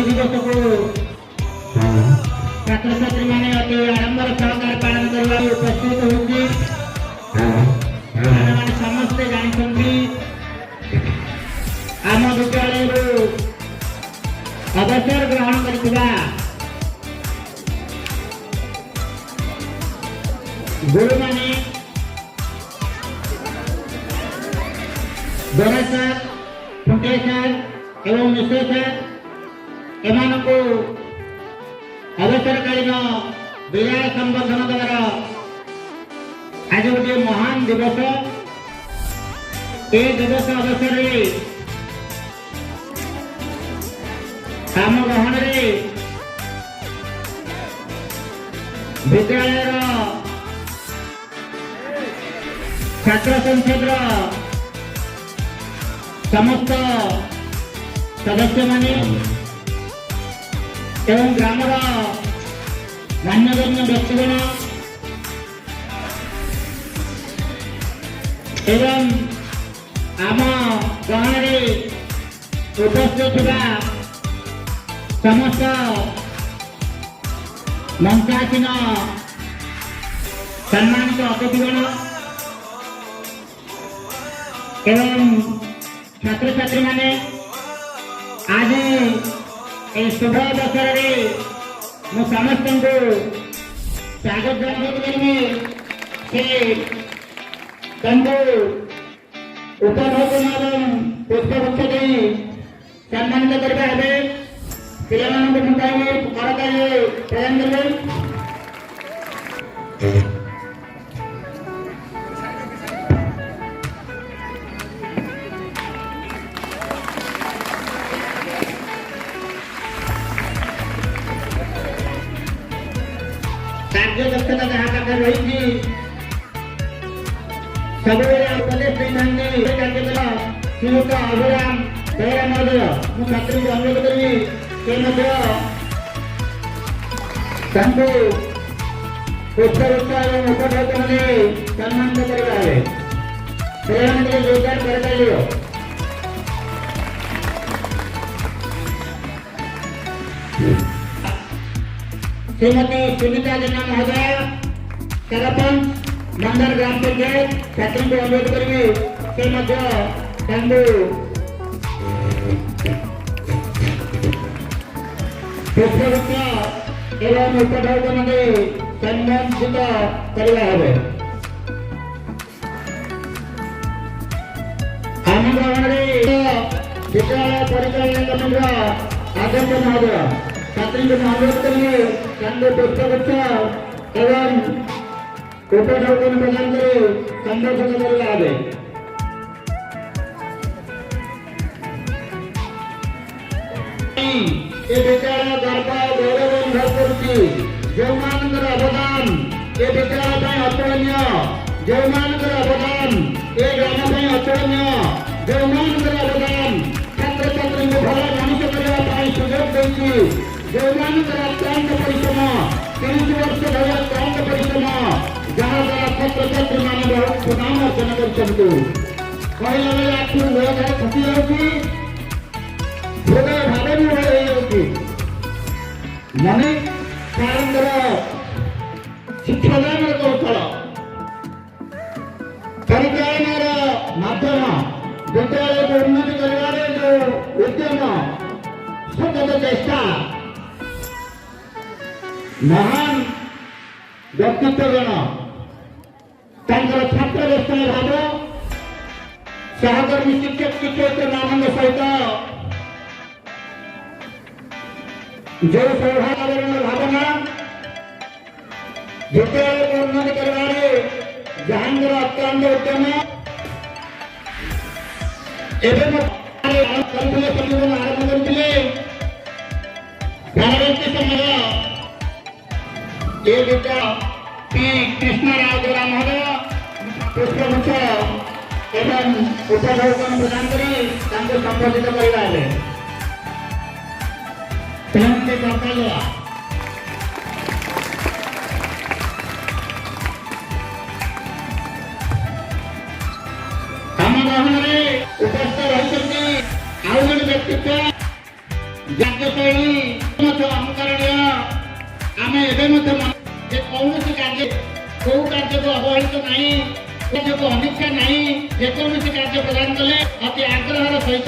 दिवस को छात्र छात्री मैंने अति आडंबर सहकार पालन करने उपस्थित होती समस्ते जानते आम विद्यालय अवसर ग्रहण करथिबा गुरु माने गणेश सर, फुटे सर एवं निश्चय सर एमान को अवसरकालीन विदाय संबोधन द्वारा आज गोटे महान दिवस ए दिवस अवसर काम ग्रहण विद्यालय छात्र संसद समस्त सदस्य माने एवं ग्रामर मान्यगण्य व्यक्तिगण एवं आम गाँव उपस्थित समस्त मंचासीन सम्मानित अतिथिगण एवं छात्र छात्री माने आज शुभ अवसर मु समस्त को स्वागत जनाई उपभोग पुष्पगुच्छ दे सम्मानित करवा पिला मुझे करताली प्रदान करें। कार्य दक्षता जहाँ पाखे रही सब उपदेश कार्यक्रम श्रीयुक्त अभिराम बेहरा महोदय मु छात्री को अनुरोध करी पुष्पगुच्छ और उपभोग सम्मानित करने जोरदार कर श्रीमती सुनीता जेना महोदय सरपंच मंडल ग्राम पंचायत छात्री को अनुरोध करी पुष्पगुच्छ एवं उपभोग सम्मानित करवा आम ग्रहण विद्यालय परिचालन कमिटर अध्यक्ष महोदय छात्री को अनुरोध करेंगे पुष्पगुच्छ एवं उपभोग प्रदान कर संबोधन करवा विद्यालय गर्व गौरव अनुभव करुच्ची जो अवदान ए विद्यालय अतुलनीय जो अवदान ए ग्राम अतुलनीय जो अवदान छात्र छात्री को भल मनुष्य करने सुजोग देती जो अत्यंत परिश्रम 30 वर्ष भर अत्यंत परिश्रम जहाँ द्वारा छात्र छात्री मान बहुत सुनाम अर्जन कहला बेले आखिर लोग खसी जाऊँगी हृदय भाव भी हो माने शिक्षादान कौशल परिचालन माध्यम विद्यालय को उन्नति कर जो उद्यम सतत चेष्टा महान व्यक्तित्व जन छात्र व्यवस्था भाव सहकर्मी शिक्षक शिक्षक मान सहित जो सौहार्दपूर्ण भावना विद्यालय को उन्नति करने जहांगीर अत्यंत उद्यम संजीवन आरंभ करते परवर्ती समय ये विद्या पी कृष्णराव गौरा महोदय पुष्पगुच्छ एवं उपभोगन प्रदान करी संबोधित करेंगे उपस्थित रही आउ जन व्यक्तित्व जागशैली अनुकरणीय आम एवं कौन कार्य कौ कार्य को अवहेलित नहीं अनिच्छा नहीं जेकोसी कार्य प्रदान कले अति आग्रह सहित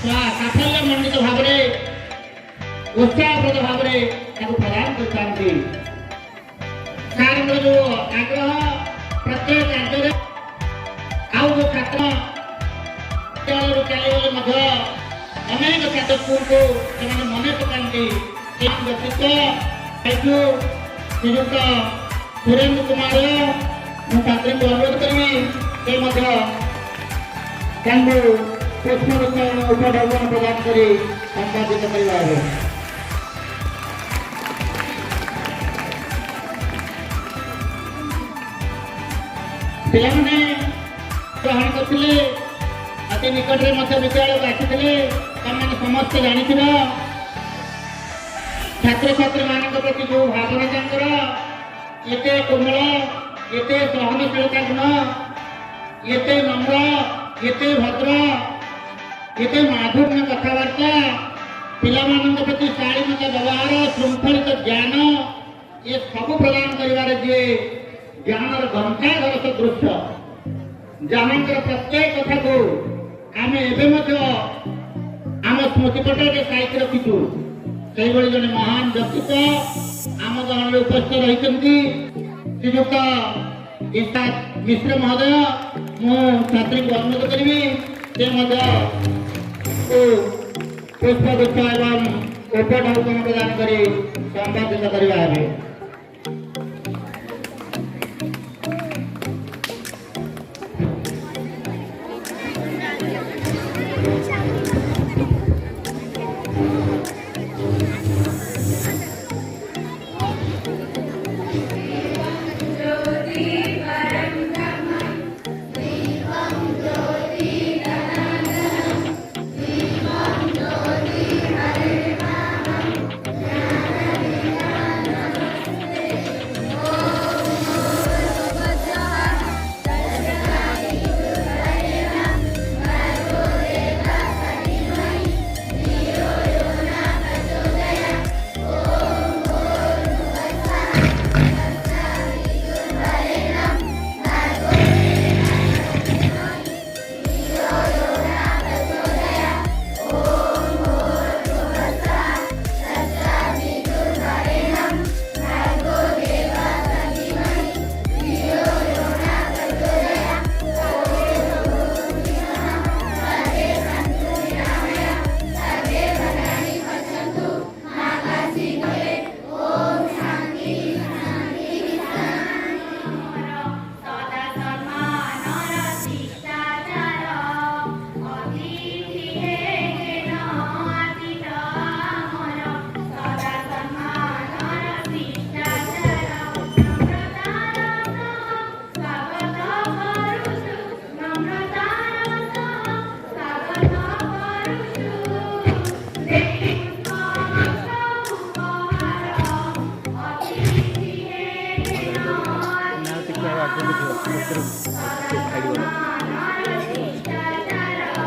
साफल्य मंडित भाव उत्साहप्रद भाव प्रदान करते जो आग्रह प्रत्येक कार्य आउ जो छात्र चलीगले अनेक छात्र स्कूल को मन पकाती व्यक्तित्व श्रीजुक्त सुरेन्द्र कुमार मु छात्री को अनुरोध करी पुष्पगुच्छ उपभोगन प्रदान कर संपादित कर पिलाने ग्रहण करते अति निकट में विद्यालय आसी समस्त जानी छात्र छात्री मान प्रति जो भावना एते कोमल एते सहनशीलता गुण एते नम्र एते भद्र एते माधुर्य कथबार्ता पिला प्रति शालीनता व्यवहार श्रृंखलित ज्ञान ये सब प्रदान कर ज्ञान गंगाधर सदृश जहाँ प्रत्येक कथा को आम एम स्मृतिपट साइक रखीचु से जन महान व्यक्तित्व आम गण उपस्थित रही श्रीजुक्त इसाक मिश्र महोदय मु छात्री को अनुरोध करी पुष्पगुच्छ एवं उपढौकन प्रदान कर संपादित करने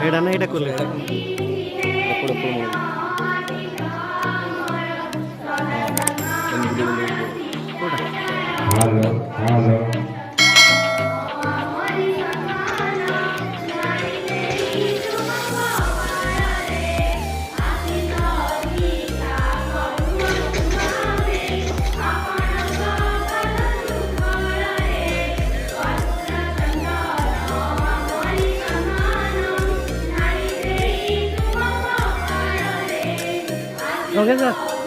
एडा एटा कोले हेलो हेलो ଲଗେଇ ସାର୍